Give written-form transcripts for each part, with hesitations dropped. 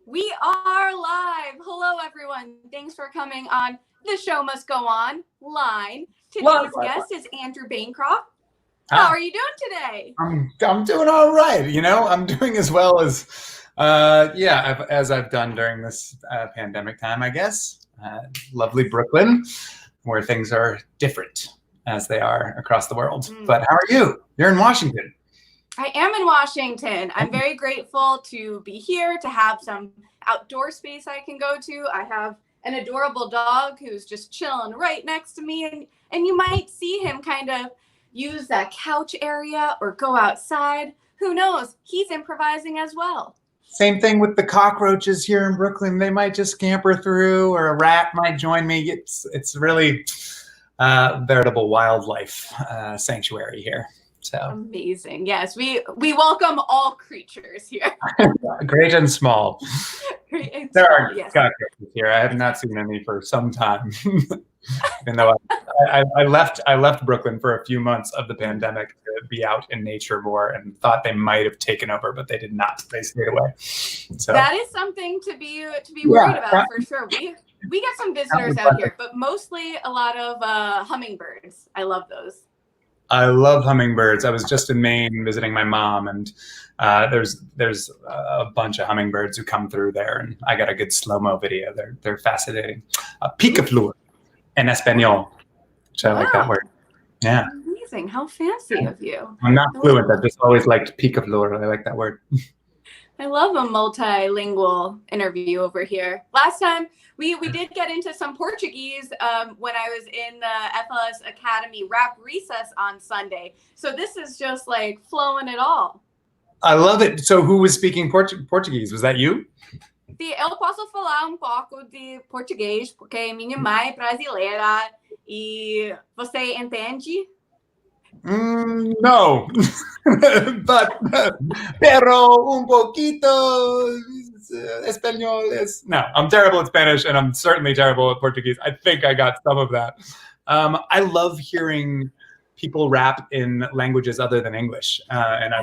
We are live. Hello, everyone. Thanks for coming on The Show Must Go On line. Today's guest is Andrew Bancroft. How are you doing today? I'm doing all right. I'm doing as well as, as I've done during this pandemic time, I guess. Lovely Brooklyn, where things are different as they are across the world. But how are you? You're in Washington. I am in Washington. I'm very grateful to be here, to have some outdoor space I can go to. I have an adorable dog who's just chilling right next to me. And you might see him kind of use that couch area or go outside. Who knows? He's improvising as well. Same thing with the cockroaches here in Brooklyn. They might just scamper through, or a rat might join me. It's really veritable wildlife sanctuary here. So amazing. Yes, we welcome all creatures here. Great and small. Great and there small, are yes. cockroaches here. I have not seen any for some time. Even though I left Brooklyn for a few months of the pandemic to be out in nature more, and thought they might have taken over, but they did not. They stayed away. So that is something to be worried about for sure. We get some visitors out here, but mostly a lot of hummingbirds. I love those. I love hummingbirds. I was just in Maine visiting my mom, and there's a bunch of hummingbirds who come through there, and I got a good slow-mo video. They're fascinating. Picaflor en español, which I like that word. Yeah. Amazing. How fancy of you. I'm not fluent. I've just always liked picaflor. I like that word. I love a multilingual interview over here. Last time we did get into some Portuguese when I was in the FLS Academy rap recess on Sunday. So this is just like flowing it all. I love it. So who was speaking Portuguese? Was that you? Sim, eu posso falar pouco de português, porque minha mãe é brasileira e você entende? No, but pero un poquito español es. No, I'm terrible at Spanish, and I'm certainly terrible at Portuguese. I think I got some of that. I love hearing people rap in languages other than English, and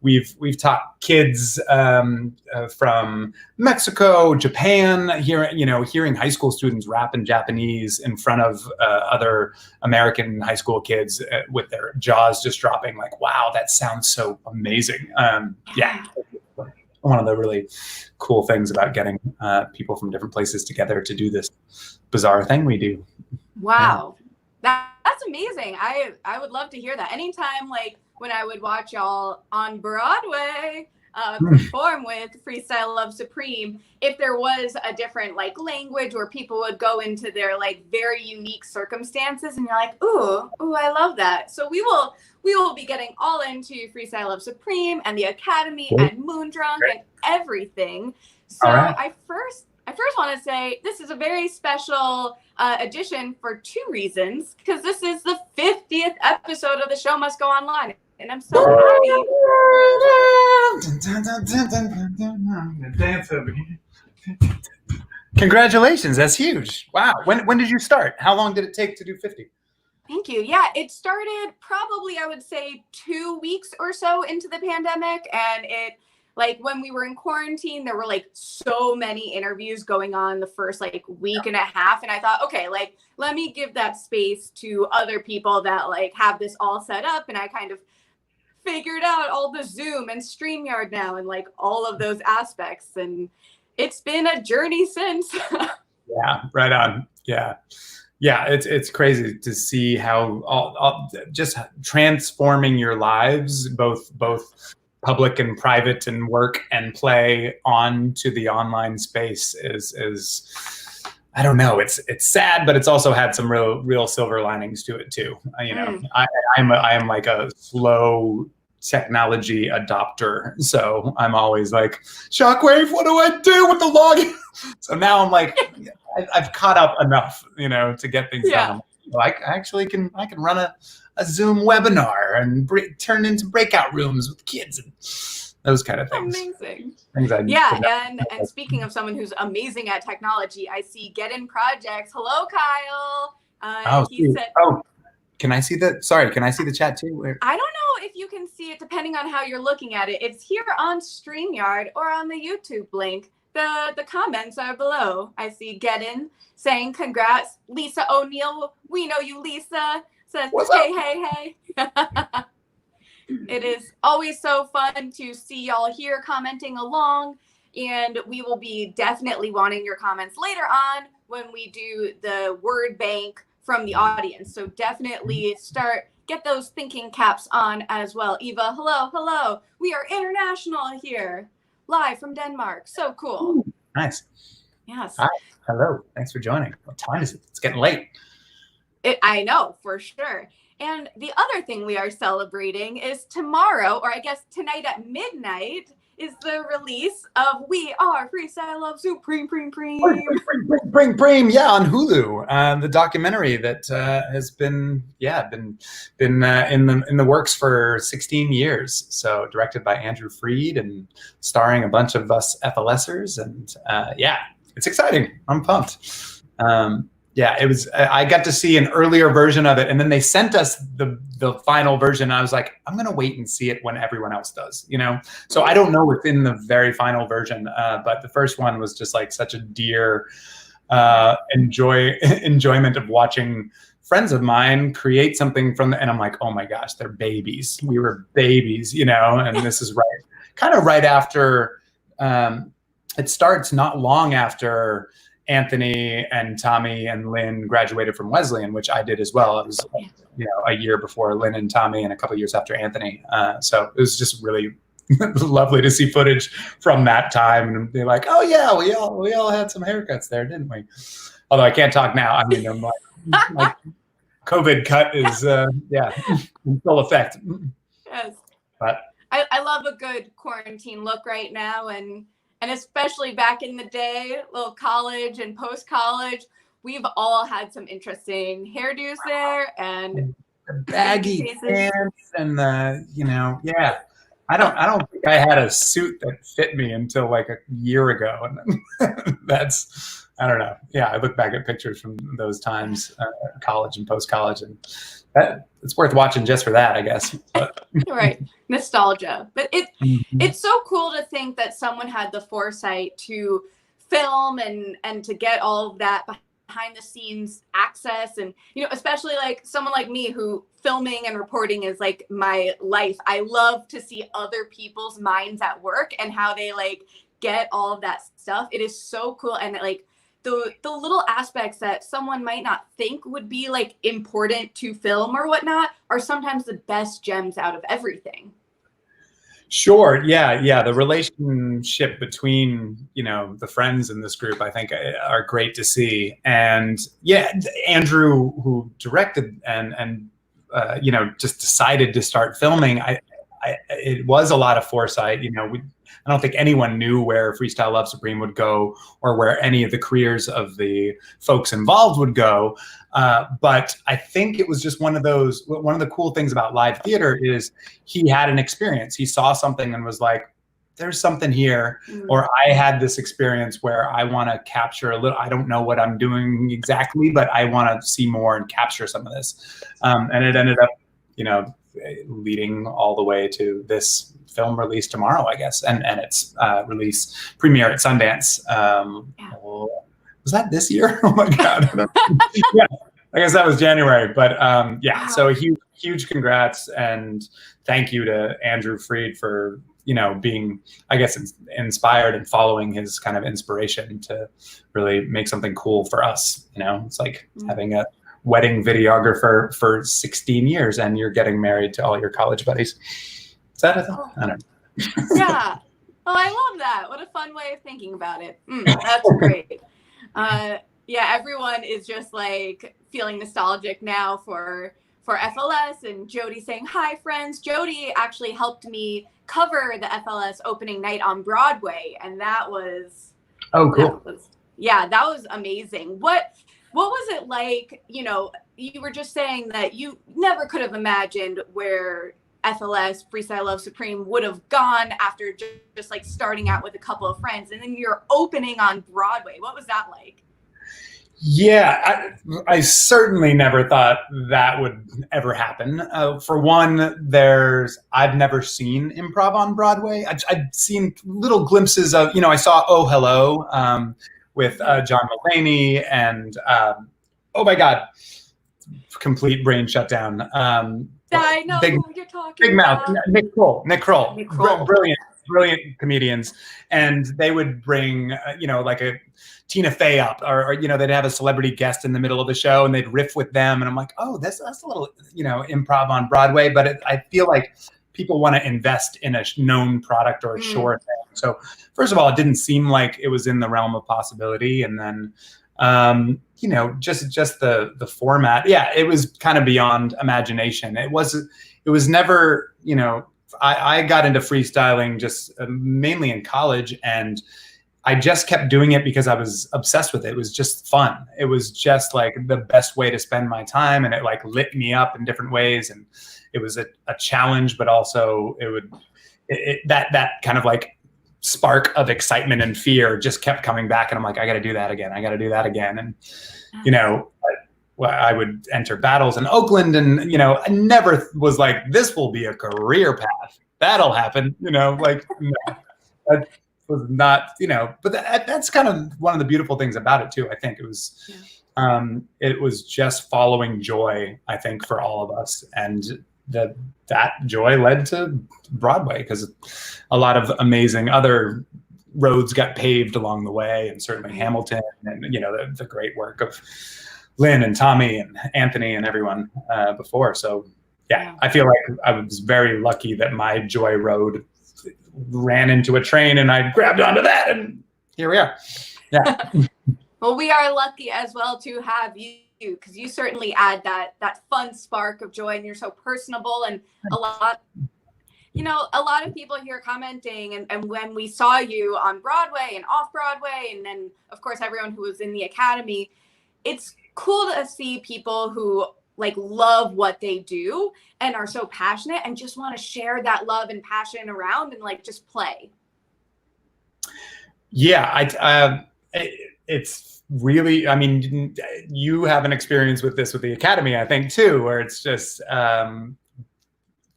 we've taught kids from Mexico, Japan, hearing high school students rap in Japanese in front of other American high school kids with their jaws just dropping, like, wow, that sounds so amazing. Yeah. One of the really cool things about getting people from different places together to do this bizarre thing we do. Wow. Yeah. That's amazing. I would love to hear that. Anytime, like, when I would watch y'all on Broadway perform with Freestyle Love Supreme, if there was a different like language where people would go into their like very unique circumstances, and you're like, ooh, I love that. So we will be getting all into Freestyle Love Supreme and the Academy and Moondrunk and everything. So I first want to say this is a very special edition for two reasons, because this is the 50th episode of The Show Must Go On Line, and I'm so happy. Congratulations, that's huge. Wow. When did you start? How long did it take to do 50? Thank you. Yeah, it started probably, I would say, 2 weeks or so into the pandemic, and it, like, when we were in quarantine, there were like so many interviews going on the first like week and a half. And I thought, okay, like, let me give that space to other people that like have this all set up. And I kind of figured out all the Zoom and StreamYard now and like all of those aspects. And it's been a journey since. Yeah, right on. Yeah. Yeah, it's crazy to see how all just transforming your lives, both public and private and work and play onto the online space is I don't know. It's sad, but it's also had some real silver linings to it too. I am like a slow technology adopter, so I'm always like, Shockwave, what do I do with the login? So now I'm like, I've caught up enough, to get things done. Like I can run a Zoom webinar and turn into breakout rooms with kids and those kind of things. Amazing. And speaking of someone who's amazing at technology, I see Get In Projects. Hello, Kyle. He said, Can I see the chat too? I don't know if you can see it depending on how you're looking at it. It's here on StreamYard or on the YouTube link. The comments are below. I see Gedden saying congrats. Lisa O'Neill, we know you, Lisa, says hey. It is always so fun to see y'all here commenting along, and we will be definitely wanting your comments later on when we do the word bank from the audience. So definitely get those thinking caps on as well. Eva, hello. We are international here, live from Denmark. So cool. Ooh, nice. Yes. Hi. Hello. Thanks for joining. What time is it? It's getting late. I know, for sure. And the other thing we are celebrating is tomorrow, or I guess tonight at midnight, is the release of We Are Freestyle Love Supreme. Yeah, on Hulu. The documentary that has been in the works for 16 years. So directed by Andrew Freed and starring a bunch of us FLSers, and it's exciting. I'm pumped. Yeah, it was. I got to see an earlier version of it, and then they sent us the final version. I was like, I'm gonna wait and see it when everyone else does, So I don't know what's in the very final version, but the first one was just like such a dear enjoyment of watching friends of mine create something and I'm like, oh my gosh, they're babies. We were babies, and this is right after. It starts not long after Anthony and Tommy and Lynn graduated from Wesleyan, which I did as well. It was, a year before Lynn and Tommy and a couple of years after Anthony. So it was just really lovely to see footage from that time and be like, oh yeah, we all had some haircuts there, didn't we? Although I can't talk now. I mean, my COVID cut is, in full effect. Yes. But I love a good quarantine look right now, and especially back in the day, little college and post-college, we've all had some interesting hairdos there and baggy pants and I don't think I had a suit that fit me until like a year ago, and that's, I don't know. Yeah, I look back at pictures from those times, college and post-college, and it's worth watching just for that, I guess. But. Right, nostalgia. But it's so cool to think that someone had the foresight to film and to get all of that behind the scenes access, and especially like someone like me who filming and reporting is like my life. I love to see other people's minds at work and how they like get all of that stuff. It is so cool, and like the little aspects that someone might not think would be like important to film or whatnot are sometimes the best gems out of everything. Sure. Yeah. The relationship between, the friends in this group, I think are great to see. And Andrew, who directed and just decided to start filming, it was a lot of foresight. I don't think anyone knew where Freestyle Love Supreme would go or where any of the careers of the folks involved would go. But I think it was just one of the cool things about live theater is he had an experience. He saw something and was like, there's something here. Or I had this experience where I want to capture a little, I don't know what I'm doing exactly, but I want to see more and capture some of this. And it ended up, leading all the way to this film release tomorrow, I guess, and its premiere at Sundance. Was that this year? Oh my God! Yeah, I guess that was January. But wow. So huge congrats and thank you to Andrew Freed for being, I guess, inspired and following his kind of inspiration to really make something cool for us. It's like having a wedding videographer for 16 years and you're getting married to all your college buddies. Is that a thing? I don't know. Yeah. Oh, I love that. What a fun way of thinking about it. That's great. Everyone is just like feeling nostalgic now for FLS, and Jody saying, hi friends. Jody actually helped me cover the FLS opening night on Broadway. And that was, oh, cool. That was amazing. What was it like? You were just saying that you never could have imagined where FLS, Freestyle Love Supreme, would have gone after just like starting out with a couple of friends, and then you're opening on Broadway. What was that like? Yeah, I certainly never thought that would ever happen. For one, I've never seen improv on Broadway. I've seen little glimpses of, I saw Oh Hello with John Mulaney and, oh my God, complete brain shutdown. I know Big, who you're talking Big Mouth, about. Nick Kroll, Nick Kroll. Brilliant comedians, and they would bring like a Tina Fey up, or they'd have a celebrity guest in the middle of the show, and they'd riff with them, and I'm like, oh, that's a little improv on Broadway, but I feel like people want to invest in a known product or a sure thing. So first of all, it didn't seem like it was in the realm of possibility, and then just the format, yeah, it was kind of beyond imagination. It was never, I got into freestyling just mainly in college, and I just kept doing it because I was obsessed with it. It was just fun. It was just like the best way to spend my time, and it like lit me up in different ways. And it was a challenge, but also that kind of like spark of excitement and fear just kept coming back. And I'm like, I got to do that again. I got to do that again. And, I would enter battles in Oakland, and, I never was like, this will be a career path. That'll happen, like, no, that was not, but that's kind of one of the beautiful things about it too. I think it was just following joy, I think, for all of us. And that joy led to Broadway, because a lot of amazing other roads got paved along the way, and certainly Hamilton, and the great work of Lynn and Tommy and Anthony and everyone before. So yeah, I feel like I was very lucky that my joy road ran into a train, and I grabbed onto that, and here we are. Yeah. Well, we are lucky as well to have you, because you certainly add that fun spark of joy, and you're so personable, and a lot of people here commenting, and when we saw you on Broadway and off Broadway, and then of course everyone who was in the Academy, it's cool to see people who like love what they do and are so passionate and just want to share that love and passion around and like just play. Yeah, it's really, I mean, you have an experience with this with the Academy, I think, too, where it's just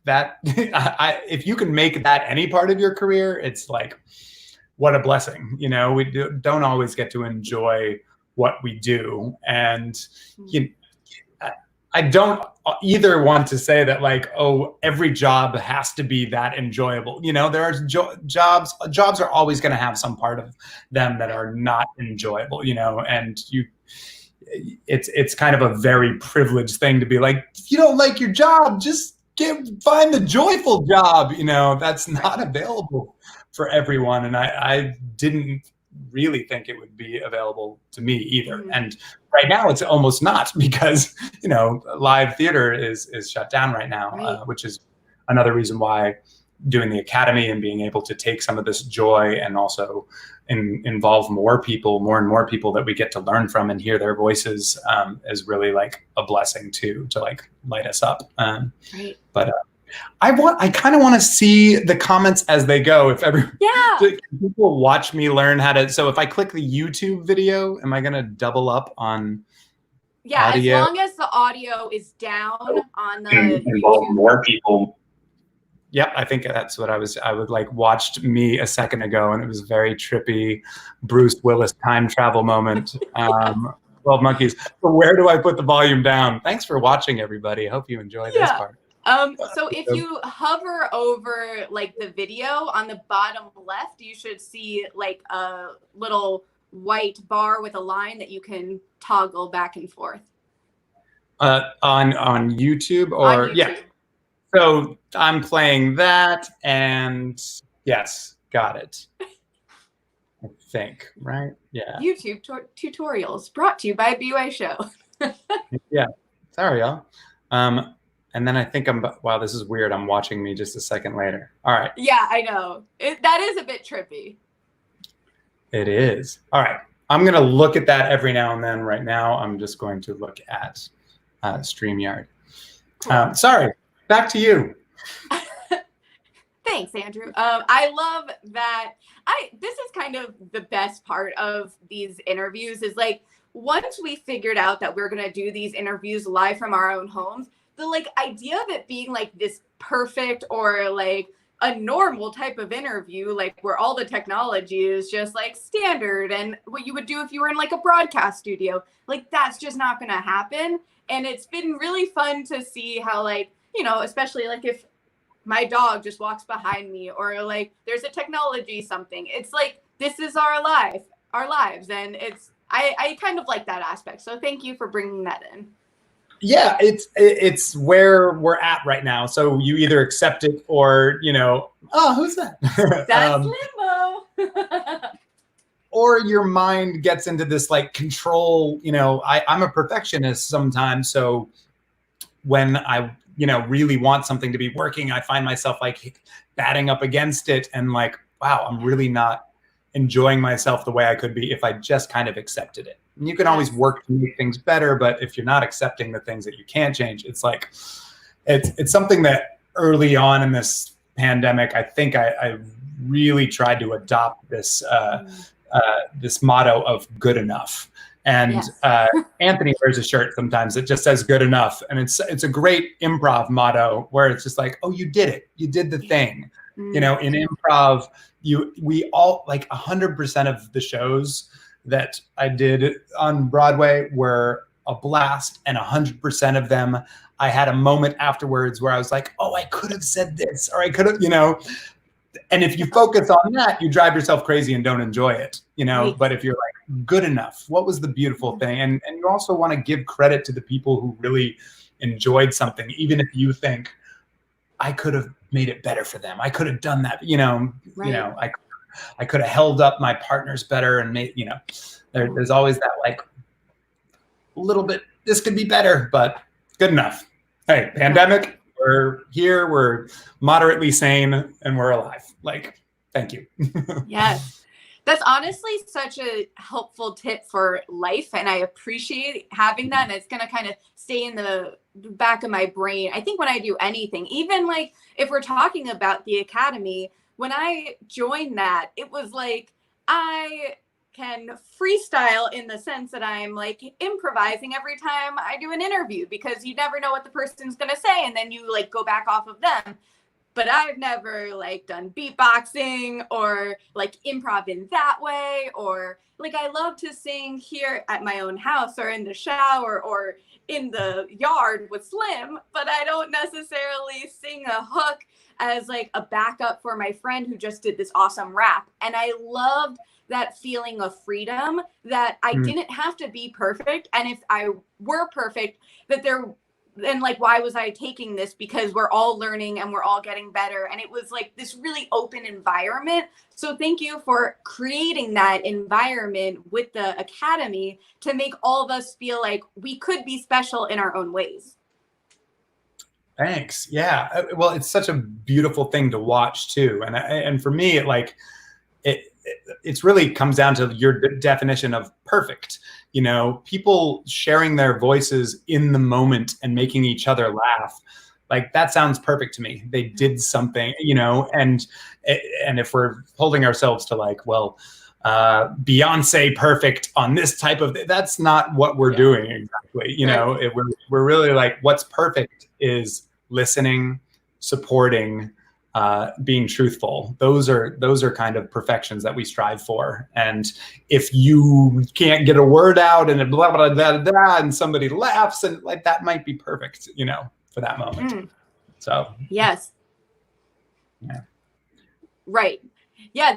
that if you can make that any part of your career, it's like, what a blessing. We don't always get to enjoy what we do. And I don't either want to say that like, oh, every job has to be that enjoyable. There are jobs are always going to have some part of them that are not enjoyable, and it's kind of a very privileged thing to be like, if you don't like your job, just find the joyful job. That's not available for everyone. And I didn't really think it would be available to me either. And right now it's almost not, because live theater is shut down right now, which is another reason why doing the Academy and being able to take some of this joy and also involve more and more people that we get to learn from and hear their voices is really like a blessing too, to like light us up. But I kind of want to see the comments as they go. If people watch me learn how to, so if I click the YouTube video, am I going to double up on audio? As long as the audio is down on the involve more people. Yep, I think that's what I would like watched me a second ago, and it was very trippy Bruce Willis time travel moment. 12 Monkeys. But where do I put the volume down? Thanks for watching, everybody. I hope you enjoy this part. So if you hover over like the video on the bottom left, you should see like a little white bar with a line that you can toggle back and forth. On YouTube, or on YouTube. Yeah. So I'm playing that, and yes, got it. I think, right? Yeah. YouTube tutorials brought to you by BUA Show. Yeah. Sorry, y'all. And then I think wow, this is weird. I'm watching me just a second later. All right. Yeah, I know. That is a bit trippy. It is. All right. I'm going to look at that every now and then. Right now, I'm just going to look at StreamYard. Cool. Sorry. Back to you. Thanks, Andrew. I love that. This is kind of the best part of these interviews, is like once we figured out that we're going to do these interviews live from our own homes, the like idea of it being like this perfect or like a normal type of interview, like where all the technology is just like standard and what you would do if you were in like a broadcast studio, like that's just not going to happen. And it's been really fun to see how, like, you know, especially like if my dog just walks behind me or like there's a technology something, it's like this is our lives, and I kind of like that aspect. So thank you for bringing that in. Yeah, it's where we're at right now. So you either accept it or, you know, oh, who's that? That's Limbo. Or your mind gets into this like control, you know, I'm a perfectionist sometimes. So when I, you know, really want something to be working, I find myself like batting up against it and like, wow, I'm really not enjoying myself the way I could be if I just kind of accepted it. And you can always work to make things better, but if you're not accepting the things that you can't change, it's like, it's something that early on in this pandemic, I think I really tried to adopt this, this motto of good enough. And Anthony wears a shirt sometimes that just says good enough. And it's a great improv motto where it's just like, oh, you did it. You did the thing. You know, in improv, we all like 100% of the shows that I did on Broadway were a blast, and 100% of them, I had a moment afterwards where I was like, oh, I could have said this, or I could have, you know, and if you focus on that, you drive yourself crazy and don't enjoy it, you know, but if you're like, good enough, what was the beautiful thing? And you also want to give credit to the people who really enjoyed something, even if you think, I could have made it better for them. I could have done that, you know, I could have held up my partners better and made, you know, there's always that like little bit, this could be better, but good enough. Hey, pandemic, we're here, we're moderately sane, and we're alive. Like, thank you. Yes. That's honestly such a helpful tip for life, and I appreciate having that, and it's going to kind of stay in the back of my brain. I think when I do anything, even like if we're talking about the Academy, when I joined that, it was like I can freestyle in the sense that I'm like improvising every time I do an interview, because you never know what the person's going to say, and then you like go back off of them. But I've never like done beatboxing or like improv in that way, or like I love to sing here at my own house or in the shower or in the yard with Slim, but I don't necessarily sing a hook as like a backup for my friend who just did this awesome rap. And I loved that feeling of freedom that I didn't have to be perfect. And if I were perfect, that then like, why was I taking this? Because we're all learning and we're all getting better. And it was like this really open environment. So thank you for creating that environment with the Academy to make all of us feel like we could be special in our own ways. Thanks. Yeah. Well, it's such a beautiful thing to watch too. And for me, it's really comes down to your definition of perfect. You know, people sharing their voices in the moment and making each other laugh, like that sounds perfect to me. They did something, you know, and if we're holding ourselves to like, well, Beyonce perfect on this type of, that's not what we're doing exactly. You know, we're really like, what's perfect is listening, supporting, being truthful. Those are kind of perfections that we strive for. And if you can't get a word out and blah, blah, blah, blah, blah, and somebody laughs, and like that might be perfect, you know, for that moment. So yes. Yeah. Right. Yeah,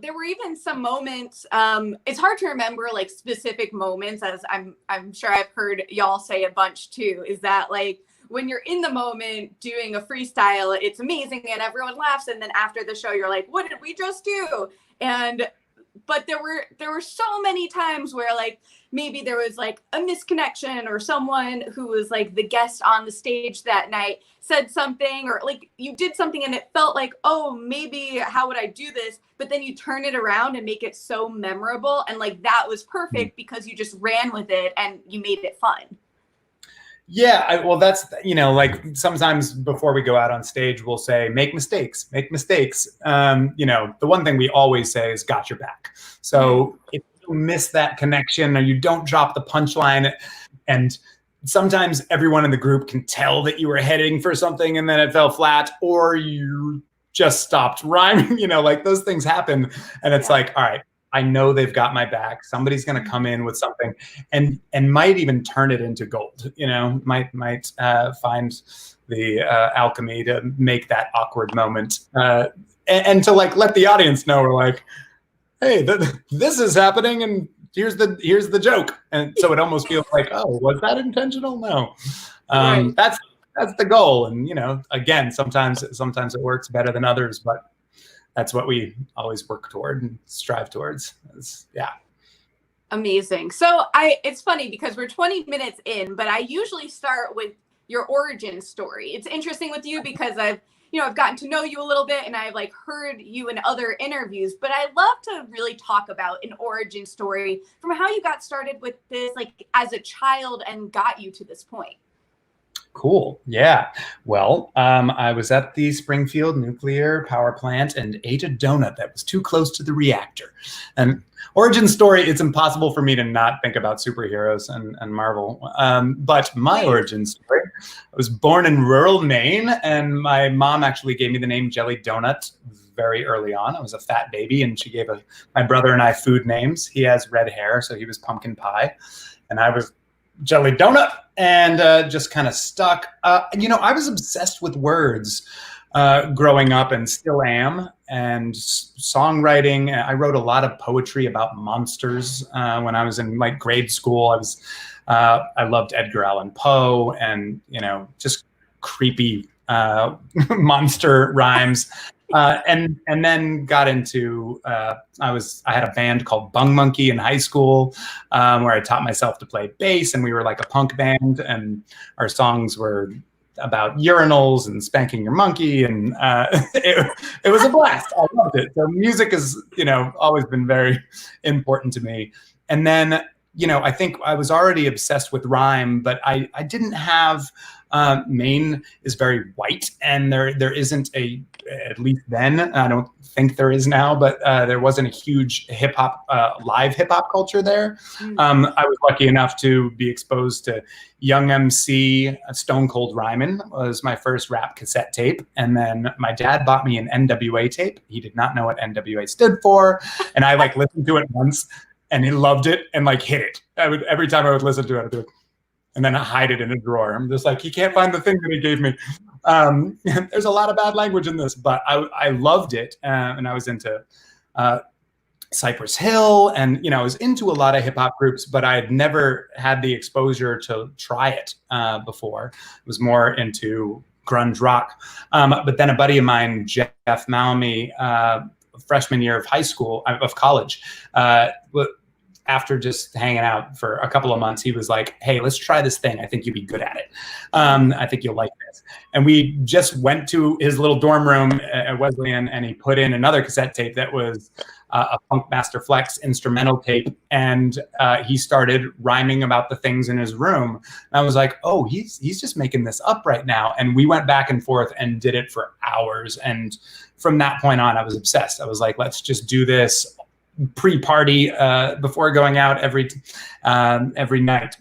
there were even some moments, it's hard to remember like specific moments, as I'm sure I've heard y'all say a bunch too, is that like when you're in the moment doing a freestyle, it's amazing and everyone laughs, and then after the show you're like, what did we just do? But there were so many times where like maybe there was like a misconnection, or someone who was like the guest on the stage that night said something, or like you did something and it felt like, oh, maybe how would I do this? But then you turn it around and make it so memorable, and like that was perfect because you just ran with it and you made it fun. Yeah, well, that's, you know, like sometimes before we go out on stage, we'll say, make mistakes. You know, the one thing we always say is got your back. So if miss that connection, or you don't drop the punchline. And sometimes everyone in the group can tell that you were heading for something and then it fell flat, or you just stopped rhyming, like those things happen. And it's like, all right, I know they've got my back. Somebody's going to come in with something and might even turn it into gold, might find the alchemy to make that awkward moment. And to like, let the audience know, we're like, hey, this is happening. And here's the joke. And so it almost feels like, oh, was that intentional? No. Right. That's the goal. And, again, sometimes it works better than others, but that's what we always work toward and strive towards. Amazing. So it's funny because we're 20 minutes in, but I usually start with your origin story. It's interesting with you because I've gotten to know you a little bit and I've like heard you in other interviews, but I love to really talk about an origin story from how you got started with this, like as a child and got you to this point. Cool. Yeah. Well, I was at the Springfield nuclear power plant and ate a donut that was too close to the reactor. And origin story, it's impossible for me to not think about superheroes and Marvel. But my origin story, I was born in rural Maine, and my mom actually gave me the name Jelly Donut very early on. I was a fat baby, and she gave my brother and I food names. He has red hair, so he was Pumpkin Pie, and I was Jelly Donut, and just kind of stuck. I was obsessed with words growing up and still am, and songwriting. I wrote a lot of poetry about monsters when I was in like grade school. I loved Edgar Allan Poe and, just creepy monster rhymes. And then got into, I had a band called Bung Monkey in high school, where I taught myself to play bass, and we were like a punk band, and our songs were about urinals and spanking your monkey. And it was a blast. I loved it. So music has, always been very important to me. And then, I think I was already obsessed with rhyme, but I didn't have, Maine is very white, and there isn't at least then, I don't think there is now, but there wasn't a huge live hip hop culture there. I was lucky enough to be exposed to Young MC, Stone Cold Rhymin' was my first rap cassette tape. And then my dad bought me an NWA tape. He did not know what NWA stood for. And I like listened to it once and he loved it and like hit it. Every time I would listen to it, I'd do it. And then I hide it in a drawer. I'm just like, he can't find the thing that he gave me. There's a lot of bad language in this, but I loved it. And I was into Cypress Hill, and I was into a lot of hip hop groups, but I had never had the exposure to try it before. I was more into grunge rock. But then a buddy of mine, Jeff Malmy, freshman year of college, after just hanging out for a couple of months, he was like, hey, let's try this thing. I think you'd be good at it. I think you'll like this. And we just went to his little dorm room at Wesleyan, and he put in another cassette tape that was a Funk Master Flex instrumental tape. And he started rhyming about the things in his room. And I was like, oh, he's just making this up right now. And we went back and forth and did it for hours. And from that point on, I was obsessed. I was like, let's just do this pre-party before going out every night.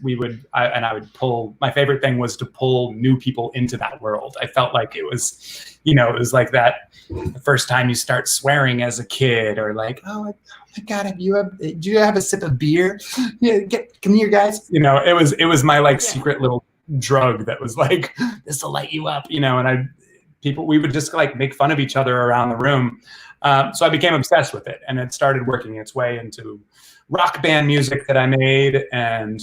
I would pull, my favorite thing was to pull new people into that world. I felt like it was, it was like that the first time you start swearing as a kid, or like, oh my God, do you have a sip of beer? Yeah, come here, guys. It was my like secret little drug that was like, this will light you up, and we would just like make fun of each other around the room. So I became obsessed with it, and it started working its way into rock band music that I made. And,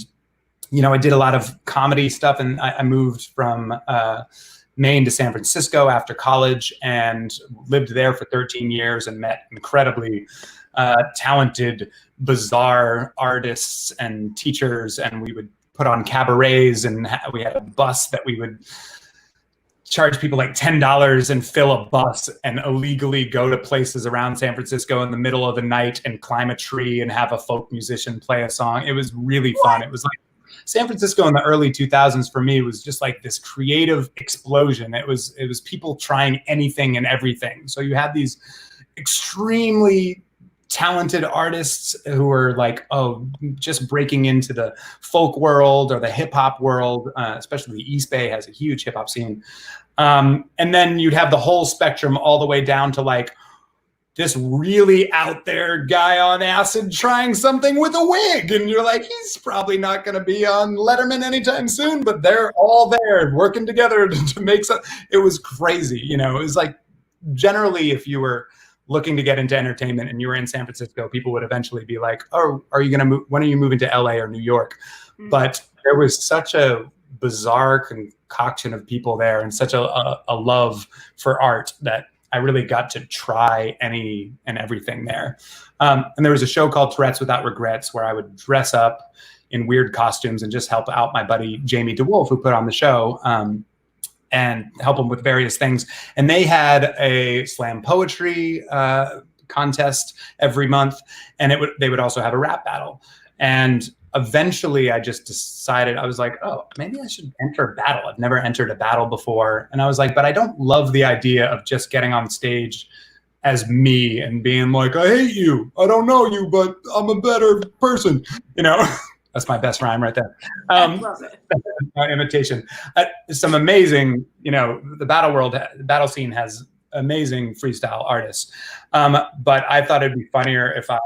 I did a lot of comedy stuff, and I moved from Maine to San Francisco after college and lived there for 13 years and met incredibly talented, bizarre artists and teachers. And we would put on cabarets, and we had a bus that we would charge people like $10 and fill a bus and illegally go to places around San Francisco in the middle of the night and climb a tree and have a folk musician play a song. It was really fun. It was like San Francisco in the early 2000s for me was just like this creative explosion. It was people trying anything and everything. So you had these extremely talented artists who are like, just breaking into the folk world or the hip hop world, especially the East Bay has a huge hip hop scene. And then you'd have the whole spectrum all the way down to like this really out there guy on acid trying something with a wig. And you're like, he's probably not going to be on Letterman anytime soon, but they're all there working together to make something. It was crazy. You know, it was like, generally, if you were looking to get into entertainment and you were in San Francisco, people would eventually be like, oh, are you going to move? When are you moving to LA or New York? Mm-hmm. But there was such a bizarre concoction of people there and such a love for art that I really got to try any and everything there. And there was a show called Tourette's Without Regrets where I would dress up in weird costumes and just help out my buddy Jamie DeWolf, who put on the show, and help him with various things. And they had a slam poetry contest every month, and they would also have a rap battle. And eventually I just decided, I was like, oh, maybe I should enter a battle. I've never entered a battle before. And I was like, but I don't love the idea of just getting on stage as me and being like, I hate you. I don't know you, but I'm a better person. You know, that's my best rhyme right there. Imitation. Some amazing, you know, the battle scene has amazing freestyle artists. But I thought it'd be funnier if I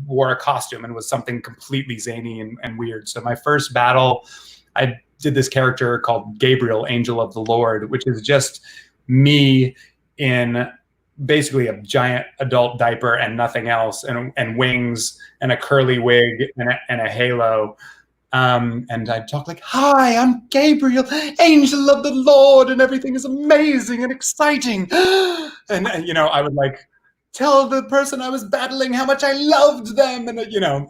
wore a costume and was something completely zany and weird. So my first battle, I did this character called Gabriel, Angel of the Lord, which is just me in basically a giant adult diaper and nothing else, and wings and a curly wig and a halo. And I talk like, hi, I'm Gabriel, Angel of the Lord, and everything is amazing and exciting. And you know, I would like tell the person I was battling how much I loved them, and you know,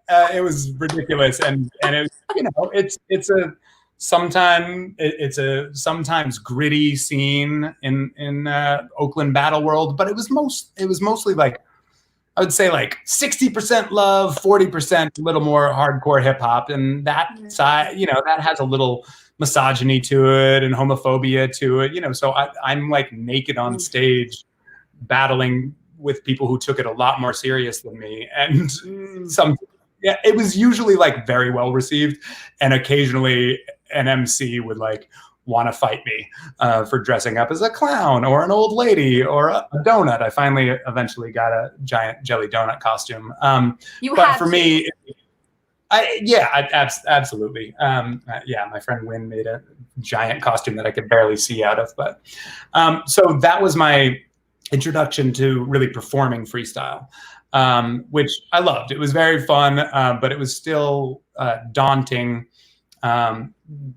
it was ridiculous. And it, you know, it's a sometimes gritty scene in Oakland battle world, but it was mostly like, I would say like 60% love, 40% a little more hardcore hip hop, and that side, you know, that has a little misogyny to it and homophobia to it, you know. So I'm like naked on stage battling with people who took it a lot more serious than me, and it was usually like very well received, and occasionally an MC would like want to fight me for dressing up as a clown or an old lady or a donut. I eventually got a giant jelly donut costume. But for me, absolutely. My friend Wynn made a giant costume that I could barely see out of. But so that was my introduction to really performing freestyle, which I loved. It was very fun, but it was still daunting.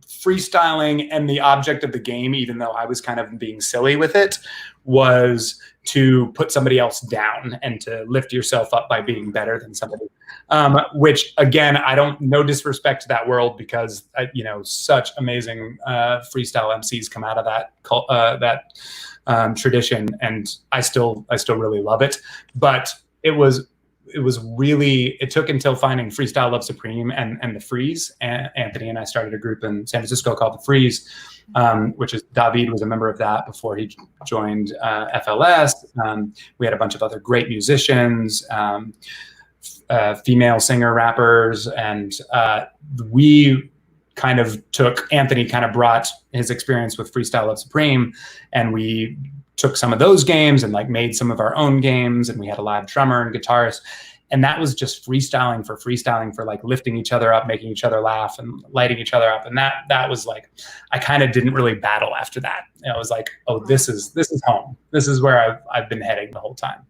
Freestyling and the object of the game, even though I was kind of being silly with it, was to put somebody else down and to lift yourself up by being better than somebody. Which again, no disrespect to that world, because you know, such amazing freestyle MCs come out of that tradition, and I still really love it. But it took until finding Freestyle Love Supreme and the Freeze. And Anthony and I started a group in San Francisco called the Freeze, which is David was a member of that before he joined FLS. We had a bunch of other great musicians, female singer rappers, and Anthony kind of brought his experience with Freestyle Love Supreme, and we took some of those games and like made some of our own games, and we had a live drummer and guitarist, and that was just freestyling for like lifting each other up, making each other laugh and lighting each other up. And that was like, I kind of didn't really battle after that. I was like, oh, this is home. This is where I've been heading the whole time.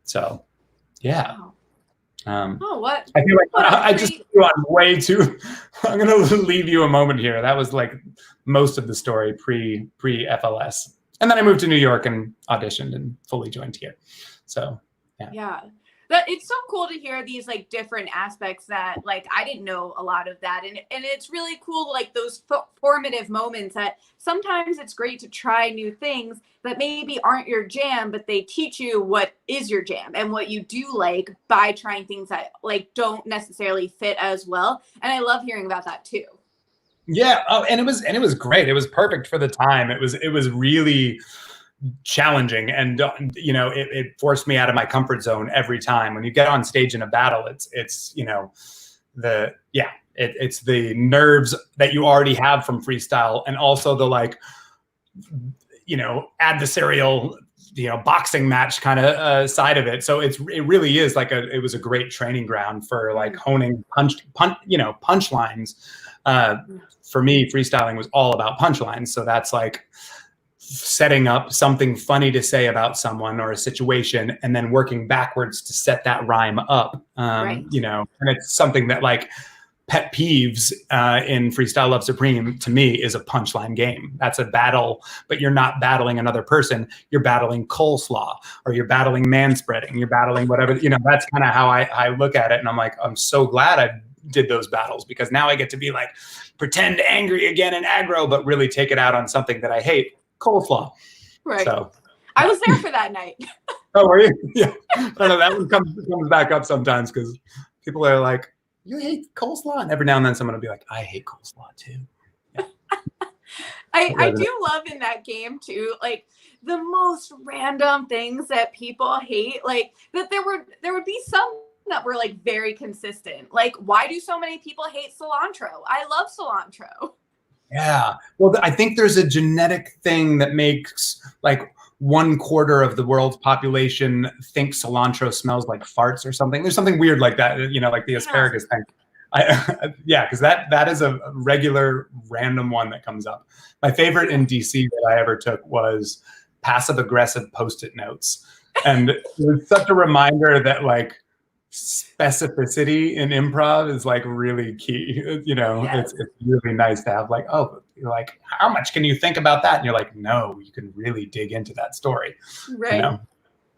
So yeah. What? I feel like I just threw on way too. I'm gonna leave you a moment here. That was like most of the story pre FLS. And then I moved to New York and auditioned and fully joined here. So, yeah. It's so cool to hear these like different aspects that like I didn't know a lot of that. And it's really cool, like those formative moments that sometimes it's great to try new things that maybe aren't your jam, but they teach you what is your jam and what you do like by trying things that like don't necessarily fit as well. And I love hearing about that too. Yeah, and it was great. It was perfect for the time. It was really challenging, and it forced me out of my comfort zone every time. When you get on stage in a battle, it's it's the nerves that you already have from freestyle, and also the adversarial boxing match kind of side of it. So it really is it was a great training ground for honing punchlines. For me, freestyling was all about punchlines. So that's setting up something funny to say about someone or a situation, and then working backwards to set that rhyme up. And it's something that pet peeves in Freestyle Love Supreme to me is a punchline game. That's a battle, but you're not battling another person. You're battling coleslaw, or you're battling manspreading. You're battling whatever, that's kind of how I look at it. And I'm so glad I did those battles, because now I get to be pretend angry again and aggro, but really take it out on something that I hate. Coleslaw. Right. So I was there for that night. Oh, were you? Yeah. I don't know. That one comes back up sometimes, because people are like, you hate coleslaw? And every now and then someone will be like, I hate coleslaw too. Yeah. I do love in that game too, the most random things that people hate, that there would be some that were very consistent. Why do so many people hate cilantro? I love cilantro. Yeah. Well, I think there's a genetic thing that makes 1/4 of the world's population think cilantro smells like farts or something. There's something weird like that, like the asparagus thing. Because that is a regular random one that comes up. My favorite in DC that I ever took was passive aggressive Post-it notes. And it was such a reminder that specificity in improv is really key. It's really nice to have how much can you think about that? And you're no, you can really dig into that story. Right. Yeah.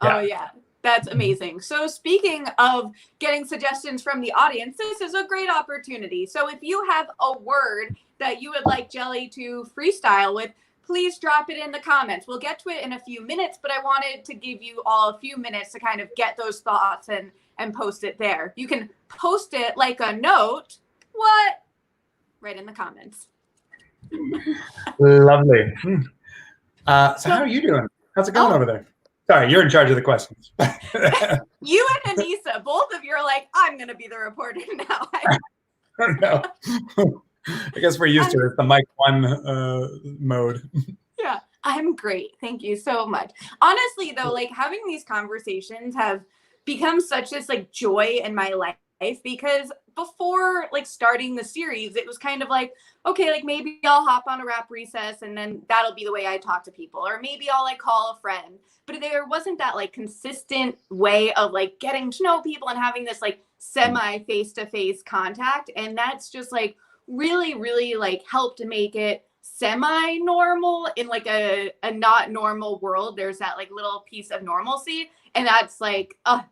Oh yeah, that's amazing. So speaking of getting suggestions from the audience, this is a great opportunity. So if you have a word that you would like Jelly to freestyle with, please drop it in the comments. We'll get to it in a few minutes, but I wanted to give you all a few minutes to kind of get those thoughts and post it there. You can post it like a note. What? Right in the comments. Lovely. So how are you doing? How's it going over there? Sorry, you're in charge of the questions. You and Anissa, both of you are I'm going to be the reporter now. I don't know. I guess we're used to it. It's the mic one mode. Yeah, I'm great. Thank you so much. Honestly, though, having these conversations have become such this joy in my life, because before starting the series, it was kind of okay, maybe I'll hop on a rap recess and then that'll be the way I talk to people, or maybe I'll call a friend. But there wasn't that consistent way of getting to know people and having this semi face-to-face contact. And that's just really, really helped to make it semi-normal in a not normal world. There's that little piece of normalcy, and that's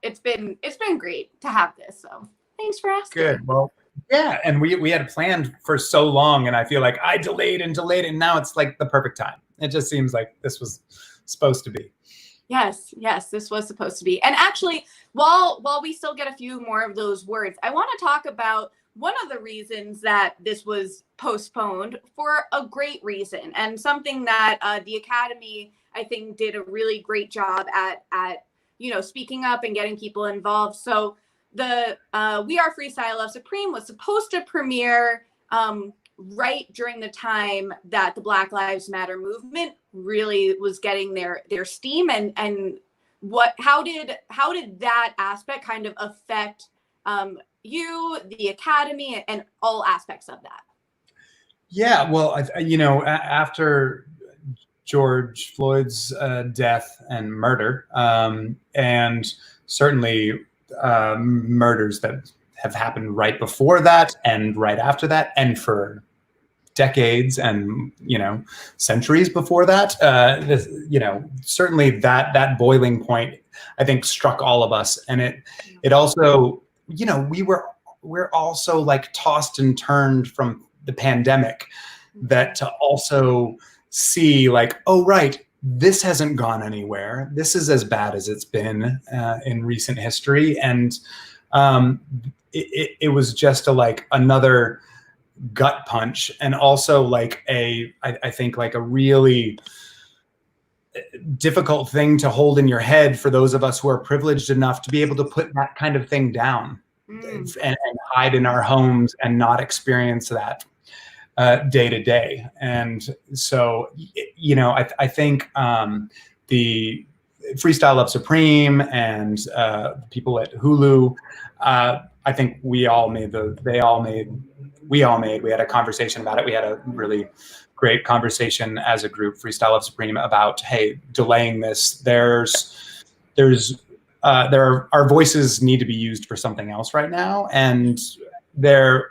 it's been great to have this. So thanks for asking. Good. Well, yeah, and we had planned for so long, and I feel I delayed, and now it's the perfect time. It just seems this was supposed to be. Yes, this was supposed to be. And actually, while we still get a few more of those words, I want to talk about one of the reasons that this was postponed, for a great reason, and something that the Academy, I think, did a really great job at speaking up and getting people involved. So the We Are Freestyle Love Supreme was supposed to premiere right during the time that the Black Lives Matter movement really was getting their steam, and how did that aspect kind of affect you, the Academy, and all aspects of that? Yeah, well, after George Floyd's death and murder, and certainly murders that have happened right before that and right after that, and for decades and centuries before that, certainly that boiling point, I think, struck all of us. And it also, we're also tossed and turned from the pandemic, that to also see oh, right, this hasn't gone anywhere. This is as bad as it's been in recent history. And it was just another gut punch, and also I think a really difficult thing to hold in your head for those of us who are privileged enough to be able to put that kind of thing down and hide in our homes and not experience that day to day. And so, you know, I think the Freestyle Love Supreme and people at Hulu, I think we had a conversation about it. We had a really great conversation as a group, Freestyle Love Supreme, about, hey, delaying this. Our voices need to be used for something else right now. And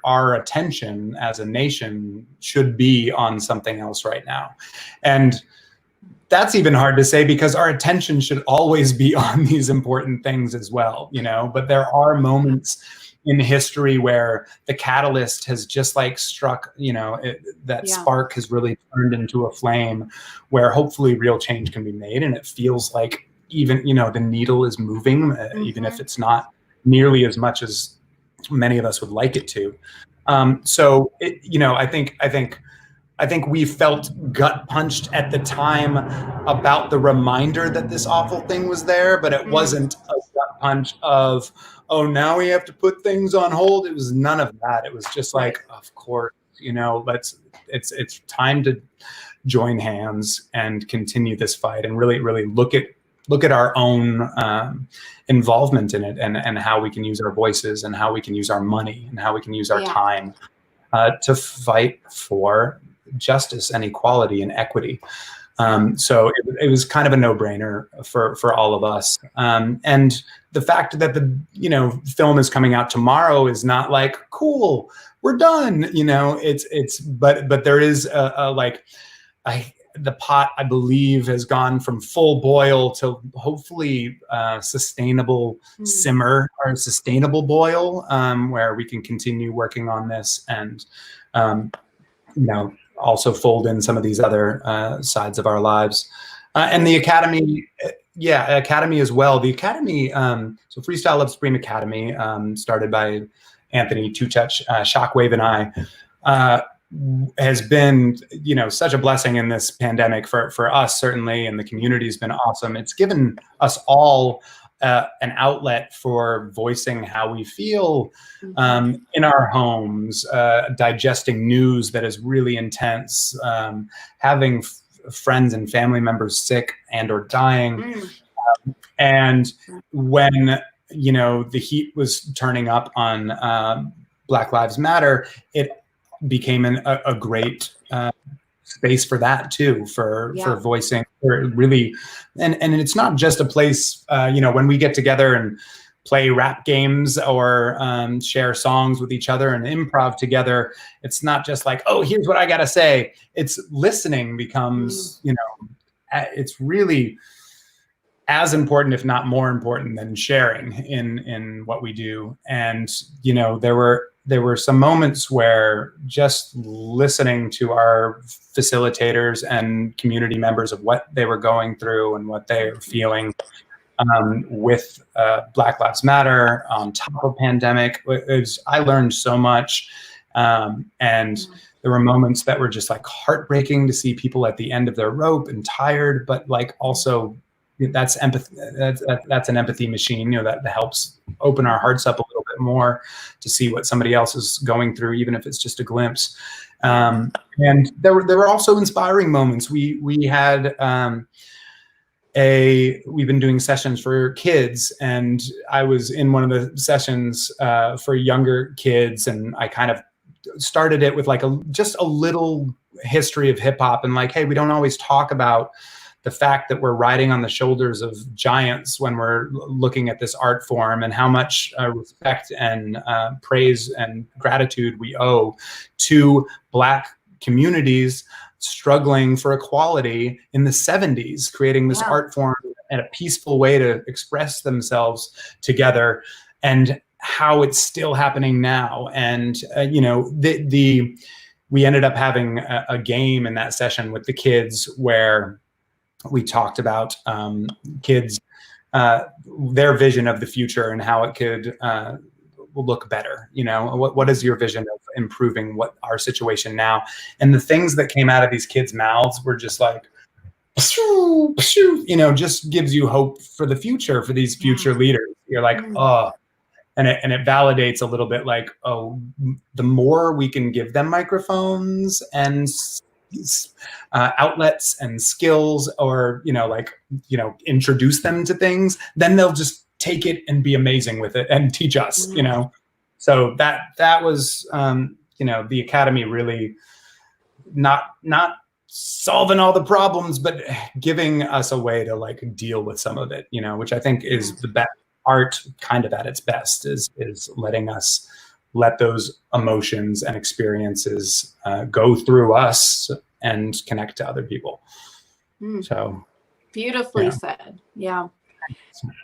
our attention as a nation should be on something else right now. And that's even hard to say because our attention should always be on these important things as well, you know, but there are moments in history where the catalyst has just like struck, you know, spark has really turned into a flame where hopefully real change can be made. And it feels like even, you know, the needle is moving, even if it's not nearly as much as many of us would like it to. So, you know, I think we felt gut punched at the time about the reminder that this awful thing was there, but it wasn't a gut punch of, oh, now we have to put things on hold. It was none of that. It was just like, of course, you know, it's time to join hands and continue this fight and really, really look at our own involvement in it and how we can use our voices and how we can use our money and how we can use our time to fight for justice and equality and equity. So it was kind of a no-brainer for all of us. And the fact that the, you know, film is coming out tomorrow is not like, cool, we're done, you know, but there is the pot, I believe, has gone from full boil to hopefully sustainable simmer or sustainable boil, where we can continue working on this and, you know, also fold in some of these other sides of our lives. And the Academy, Academy as well. The Academy, so Freestyle Love Supreme Academy, started by Anthony Tuchach, Shockwave, and I, has been, you know, such a blessing in this pandemic for us, certainly, and the community's been awesome. It's given us all an outlet for voicing how we feel in our homes, digesting news that is really intense, having friends and family members sick and or dying. And when, you know, the heat was turning up on Black Lives Matter, it became a great space for that too, for voicing, for really, and it's not just a place, you know, when we get together and play rap games or share songs with each other and improv together, it's not just like, oh, here's what I gotta say. It's listening becomes, you know, it's really as important, if not more important, than sharing in what we do. And, you know, there were some moments where just listening to our facilitators and community members of what they were going through and what they were feeling with Black Lives Matter on top of pandemic, I learned so much. And there were moments that were just like heartbreaking to see people at the end of their rope and tired, but like also that's empathy. That's an empathy machine, you know, that helps open our hearts up a little bit more to see what somebody else is going through, even if it's just a glimpse. And there were also inspiring moments. We had we've been doing sessions for kids, and I was in one of the sessions for younger kids, and I kind of started it with like just a little history of hip hop and like, hey, we don't always talk about the fact that we're riding on the shoulders of giants when we're looking at this art form, and how much respect and praise and gratitude we owe to Black communities struggling for equality in the 70s, creating this art form and a peaceful way to express themselves together, and how it's still happening now. And, you know, we ended up having a game in that session with the kids where we talked about kids, their vision of the future and how it could look better. You know, what is your vision of improving what our situation now? And the things that came out of these kids' mouths were just like, just gives you hope for the future, for these future leaders. You're like, oh, and it validates a little bit, like, oh, the more we can give them microphones and outlets and skills, or introduce them to things, then they'll just take it and be amazing with it and teach us. So that was the Academy really not solving all the problems, but giving us a way to like deal with some of it, which I think is the best art, kind of at its best, is letting us let those emotions and experiences go through us and connect to other people. So beautifully said. Yeah.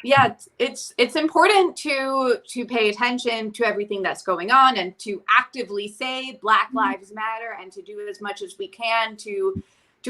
It's important to pay attention to everything that's going on, and to actively say Black Lives Matter, and to do as much as we can to